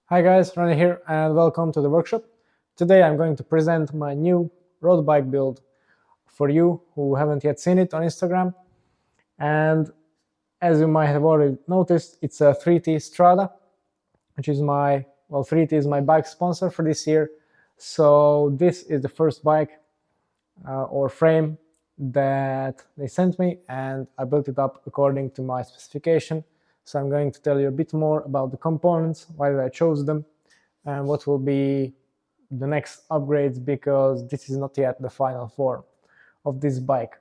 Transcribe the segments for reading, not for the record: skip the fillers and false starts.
Hi guys, Ronnie here and welcome to the workshop. Today I'm going to present my new road bike build for you who haven't yet seen it on Instagram. And as you might have already noticed, it's a 3T Strada, which is 3T is my bike sponsor for this year. So this is the first bike or frame that they sent me, and I built it up according to my specification. So I'm going to tell you a bit more about the components, why I chose them, and what will be the next upgrades, because this is not yet the final form of this bike.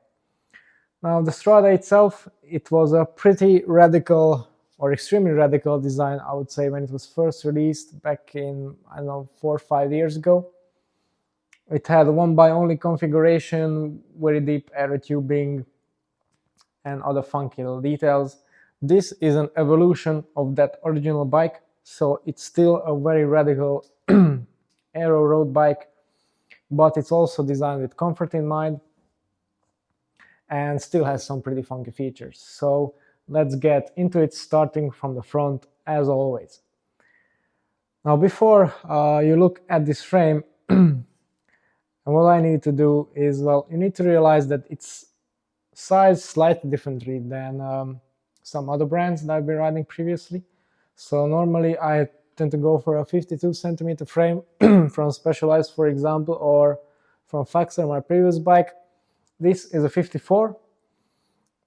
Now the Strada itself, it was a pretty radical or extremely radical design, I would say, when it was first released back in, 4 or 5 years ago. It had a one-by-only configuration, very deep aero tubing, and other funky little details. This is an evolution of that original bike, so it's still a very radical aero road bike, but it's also designed with comfort in mind and still has some pretty funky features. So let's get into it, starting from the front as always. Now before you look at this frame, and what I need to do is, well, you need to realize that it's sized slightly differently than some other brands that I've been riding previously. So normally I tend to go for a 52 centimeter frame from Specialized, for example, or from Faxer, my previous bike. This is a 54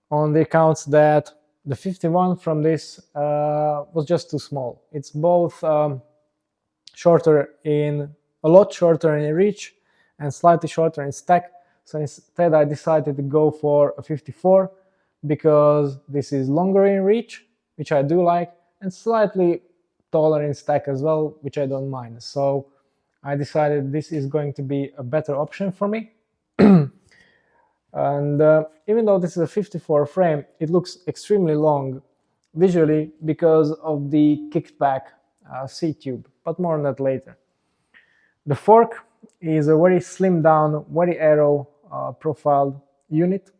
on the accounts that the 51 from this was just too small. It's both a lot shorter in reach and slightly shorter in stack. So instead I decided to go for a 54 because this is longer in reach, which I do like, and slightly taller in stack as well, which I don't mind. So I decided this is going to be a better option for me. And even though this is a 54 frame, it looks extremely long visually because of the kicked back seat tube, but more on that later. The fork is a very slimmed down, very aero profiled unit,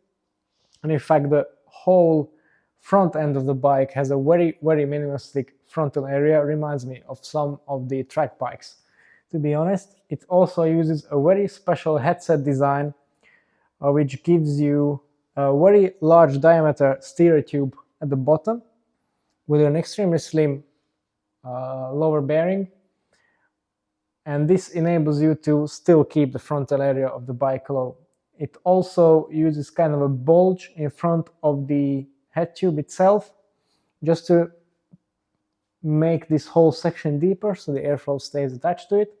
and in fact the whole front end of the bike has a very minimalistic frontal area. Reminds me of some of the track bikes, to be honest. It also uses a very special headset design which gives you a very large diameter steer tube at the bottom with an extremely slim lower bearing, and this enables you to still keep the frontal area of the bike low. It also uses kind of a bulge in front of the head tube itself, just to make this whole section deeper so the airflow stays attached to it.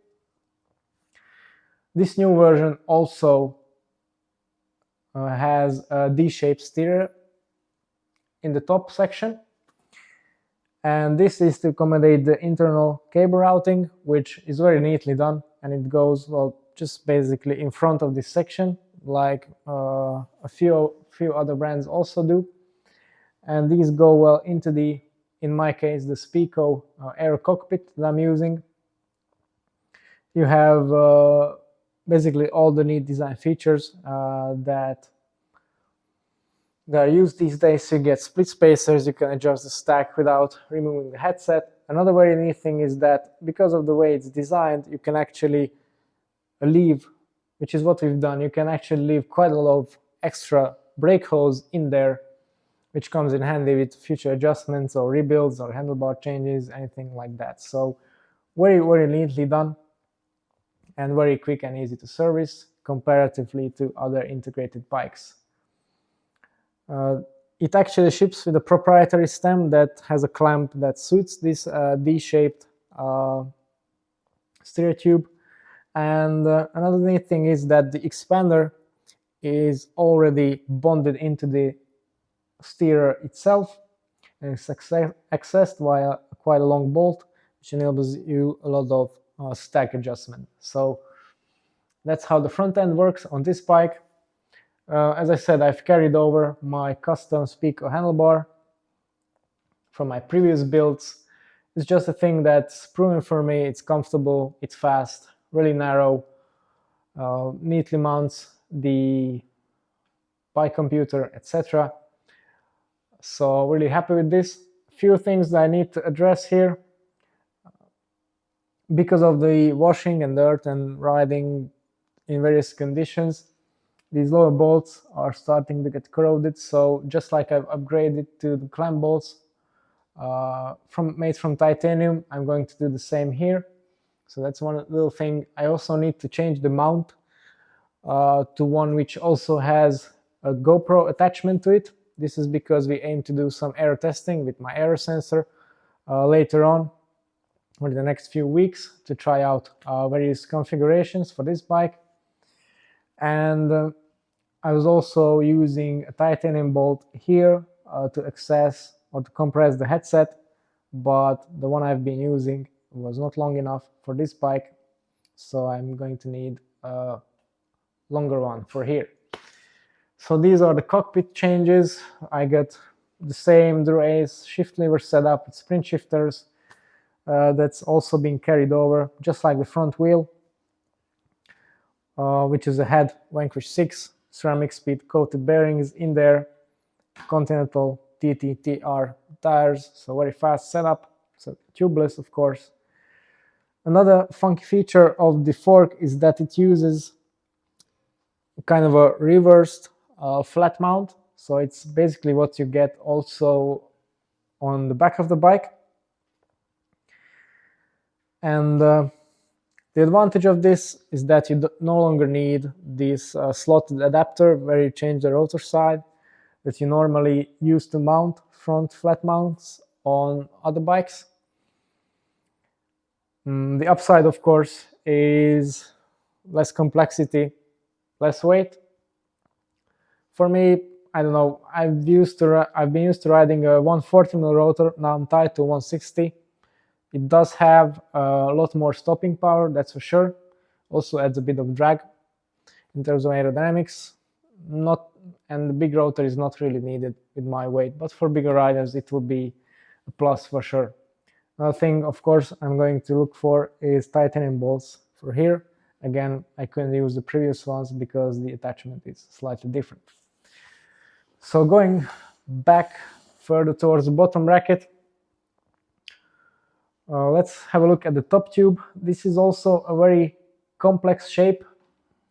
This new version also has a D-shaped steer in the top section, and this is to accommodate the internal cable routing, which is very neatly done, and it goes, well, just basically in front of this section, like a few other brands also do. And these go well into the, in my case, the Speco Aero cockpit that I'm using. You have basically all the neat design features that are used these days. So you get split spacers, you can adjust the stack without removing the headset. Another very neat thing is that because of the way it's designed, you can actually leave, which is what we've done, you can actually leave quite a lot of extra brake hose in there, which comes in handy with future adjustments or rebuilds or handlebar changes, anything like that. So very neatly done and very quick and easy to service comparatively to other integrated bikes. It actually ships with a proprietary stem that has a clamp that suits this D-shaped steer tube. And another neat thing is that the expander is already bonded into the steerer itself, and it's accessed via quite a long bolt, which enables you a lot of stack adjustment. So that's how the front end works on this bike. As I said, I've carried over my custom Speco handlebar from my previous builds. It's just a thing that's proven for me. It's comfortable, it's fast, really narrow, neatly mounts the bike computer, etc. So really happy with this. Few things that I need to address here. because of the washing and dirt and riding in various conditions, these lower bolts are starting to get corroded. So just like I've upgraded to the clamp bolts made from titanium, I'm going to do the same here. So that's one little thing. I also need to change the mount to one which also has a GoPro attachment to it. This is because we aim to do some aero testing with my Aero sensor later on, or the next few weeks, to try out various configurations for this bike. And I was also using a titanium bolt here to access or to compress the headset, but the one I've been using was not long enough for this bike, so I'm going to need a longer one for here. So these are the cockpit changes. I got the same Dura-Ace shift lever setup with sprint shifters. That's also being carried over, just like the front wheel, which is a head Vanquish 6, ceramic speed coated bearings in there, Continental TTTR tires, so very fast setup, so tubeless of course. Another funky feature of the fork is that it uses kind of a reversed flat mount, so it's basically what you get also on the back of the bike. And the advantage of this is that you no longer need this slotted adapter where you change the rotor side that you normally use to mount front flat mounts on other bikes. The upside, of course, is less complexity, less weight. For me, I don't know, I've been used to riding a 140mm rotor. Now I'm tied to 160. It does have a lot more stopping power, that's for sure. Also adds a bit of drag in terms of aerodynamics. And the big rotor is not really needed with my weight, but for bigger riders it will be a plus for sure. Another thing, of course, I'm going to look for is titanium bolts for here. Again, I couldn't use the previous ones because the attachment is slightly different. So going back further towards the bottom bracket, let's have a look at the top tube. This is also a very complex shape,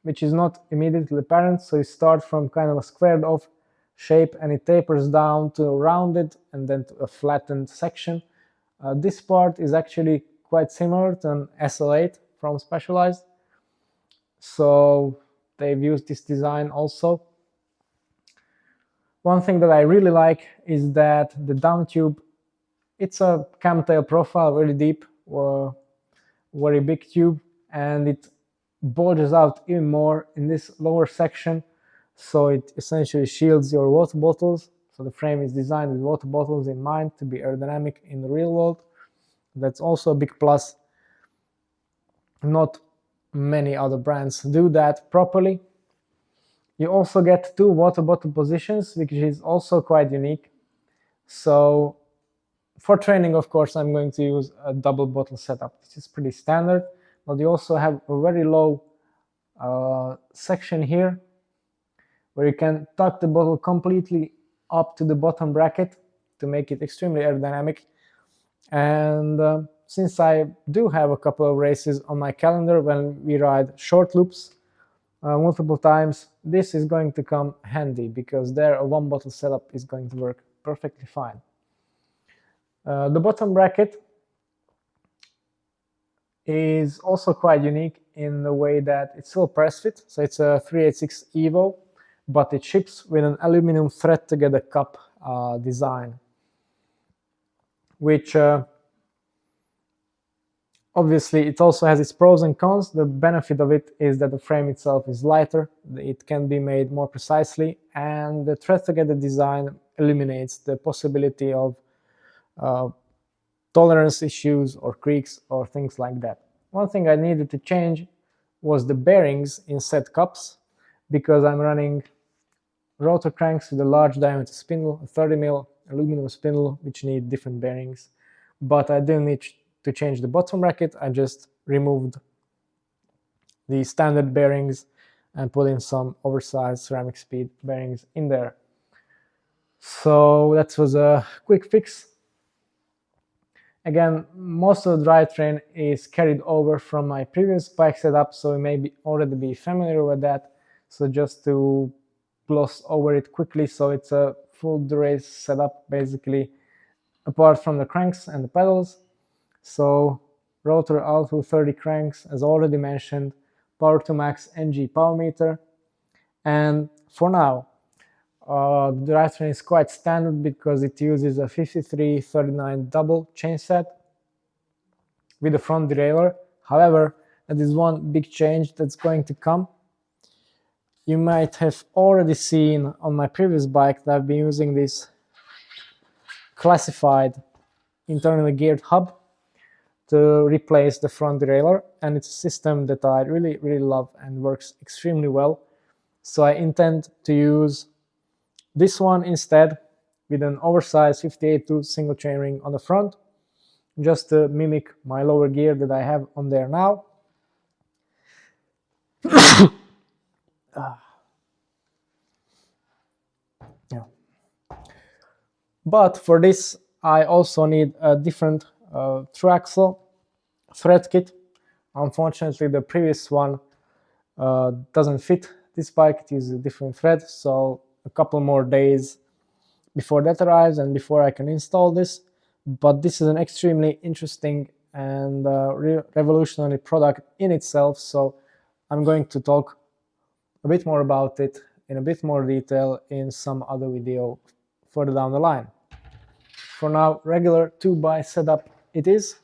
which is not immediately apparent. So you start from kind of a squared off shape and it tapers down to a rounded and then to a flattened section. This part is actually quite similar to an SL8 from Specialized. So they've used this design also. One thing that I really like is that the down tube, it's a camtail profile, really deep, very big tube, and it bulges out even more in this lower section, so it essentially shields your water bottles. So the frame is designed with water bottles in mind to be aerodynamic in the real world. That's also a big plus. Not many other brands do that properly. You also get 2 water bottle positions, which is also quite unique. So for training, of course, I'm going to use a double bottle setup. This is pretty standard, but you also have a very low section here where you can tuck the bottle completely up to the bottom bracket to make it extremely aerodynamic. And since I do have a couple of races on my calendar when we ride short loops multiple times, this is going to come handy because there a 1 bottle setup is going to work perfectly fine. The bottom bracket is also quite unique in the way that it's still press fit. So it's a 386 Evo, but it ships with an aluminum thread together cup design, which obviously it also has its pros and cons. The benefit of it is that the frame itself is lighter, it can be made more precisely, and the thread together design eliminates the possibility of tolerance issues or creaks or things like that. One thing I needed to change was the bearings in said cups, because I'm running rotor cranks with a large diameter spindle, a 30mm aluminum spindle, which need different bearings. But I didn't need to change the bottom bracket. I just removed the standard bearings and put in some oversized ceramic speed bearings in there. So that was a quick fix. Again, most of the drivetrain is carried over from my previous bike setup, so you may already be familiar with that. So just to gloss over it quickly, so it's a full race setup basically, apart from the cranks and the pedals. So rotor Alto 30 cranks, as already mentioned, power to max NG power meter, and for now the drivetrain is quite standard because it uses a 5339 double chainset with a front derailleur. However, that is one big change that's going to come. You might have already seen on my previous bike that I've been using this classified internally geared hub to replace the front derailleur, and it's a system that I really love and works extremely well. So I intend to use this one instead, with an oversized 58-tooth single chainring on the front, just to mimic my lower gear that I have on there now. Yeah. But for this, I also need a different through axle thread kit. Unfortunately, the previous one doesn't fit this bike. It uses a different thread, so a couple more days before that arrives and before I can install this. But this is an extremely interesting and revolutionary product in itself, so I'm going to talk a bit more about it in a bit more detail in some other video further down the line. For now, regular 2x setup it is,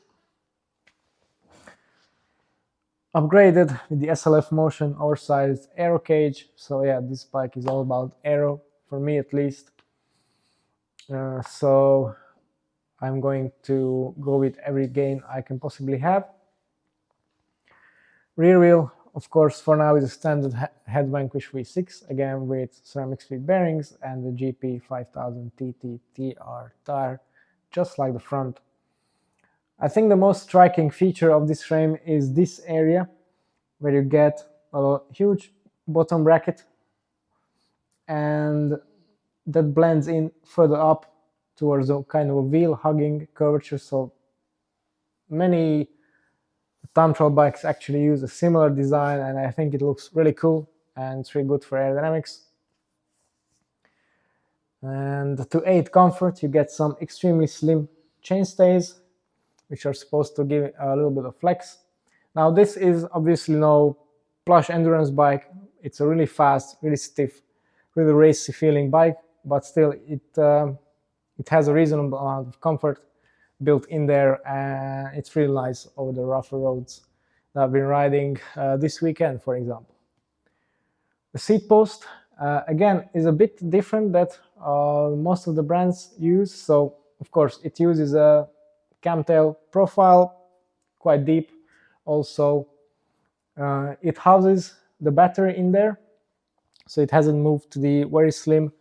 upgraded with the SLF Motion oversized Aero cage. So yeah, this bike is all about Aero, for me at least. So I'm going to go with every gain I can possibly have. Rear wheel, of course, for now is a standard head Vanquish V6, again with ceramic speed bearings and the GP 5000 TT TR tire, just like the front. I think the most striking feature of this frame is this area, where you get a huge bottom bracket, and that blends in further up towards a kind of a wheel hugging curvature. So many time trial bikes actually use a similar design, and I think it looks really cool and it's really good for aerodynamics. And to aid comfort, you get some extremely slim chainstays, which are supposed to give a little bit of flex. Now, this is obviously no plush endurance bike. It's a really fast, really stiff, really racy feeling bike, but still it has a reasonable amount of comfort built in there, and it's really nice over the rougher roads that I've been riding this weekend, for example. The seat post, again, is a bit different that most of the brands use. So, of course, it uses a camtail profile, quite deep. Also, it houses the battery in there, so it hasn't moved to the very slim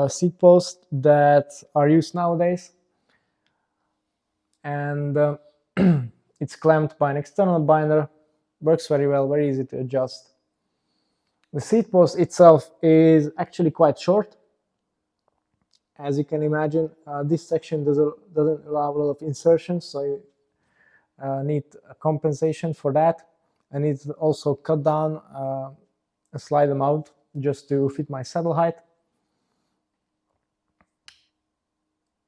seat posts that are used nowadays. And it's clamped by an external binder, works very well, very easy to adjust. The seat post itself is actually quite short. As you can imagine, this section doesn't allow a lot of insertions, so you need a compensation for that. I need to also cut down and slide them out just to fit my saddle height.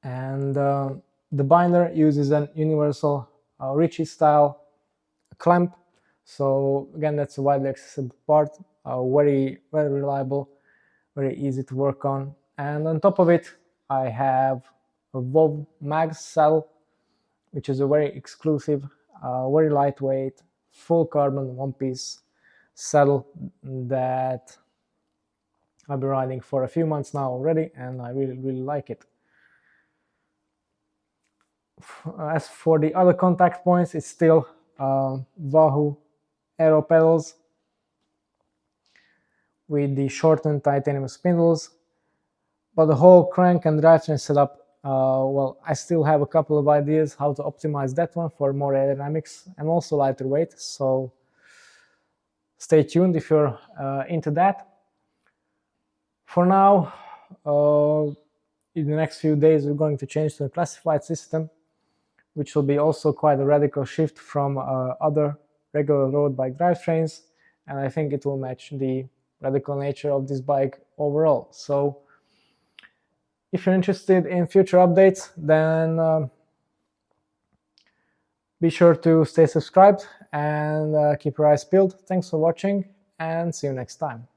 And the binder uses an universal Ritchie style clamp. So again, that's a widely accessible part, very reliable, very easy to work on. And on top of it, I have a WOW Max saddle, which is a very exclusive, very lightweight, full carbon one-piece saddle that I've been riding for a few months now already, and I really like it. As for the other contact points, it's still Wahoo Aero pedals with the shortened titanium spindles, but the whole crank and drivetrain setup, well, I still have a couple of ideas how to optimize that one for more aerodynamics and also lighter weight, so stay tuned if you're into that. For now, in the next few days, we're going to change to a classified system, which will be also quite a radical shift from other regular road bike drivetrains, and I think it will match the radical nature of this bike overall. So if you're interested in future updates, then be sure to stay subscribed and keep your eyes peeled. Thanks for watching, and see you next time.